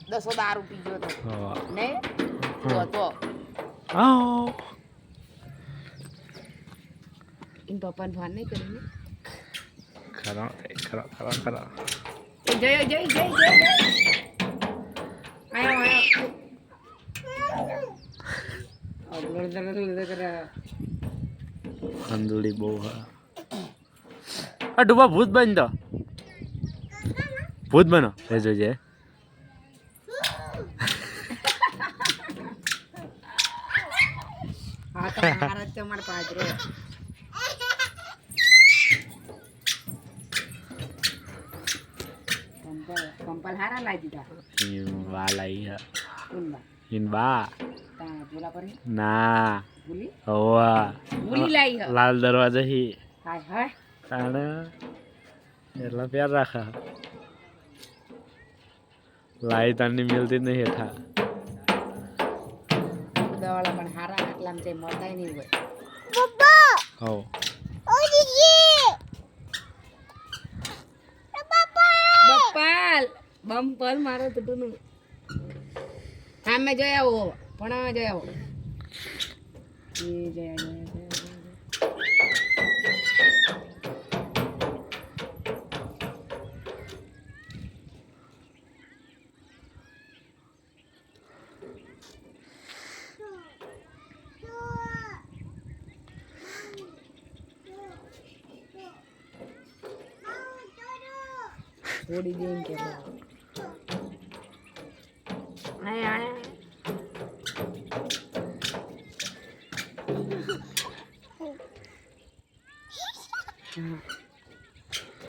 દસો દારૂ પી ગયો તો હા ને તો આવ ઇન પપ્પાને ફોન નહીં કર્યો ખરા ખરા ખરા ખરા ને જય જય જય જય જય આયો આયો અંદુડી બહુ હા આ ડૂબા ભૂત બન તો ભૂત બનો એ જોજે હા તો મારા તો મારા પાદરો કંપલ હારા લાગી દીધા વા લાઈ હા ઉનબા ઇન બા તા બોલા પર ના ભૂલી હોવા ભૂલી લાઈ હ લાલ દરવાજા હી હાય હાય તાણે એટલા પ્યાર રાખા લાઈ તારની મિલતી નહીં હેઠા દવાળા પણ હારા આટલામાં તે મળતા નહીં હોય હો બપ્પાલ બમ્પલ મારો તૂટું હા મેં જોયા આવો પણ જોયા આવો એ જયા જયા થોડી દેન કે આયા આયા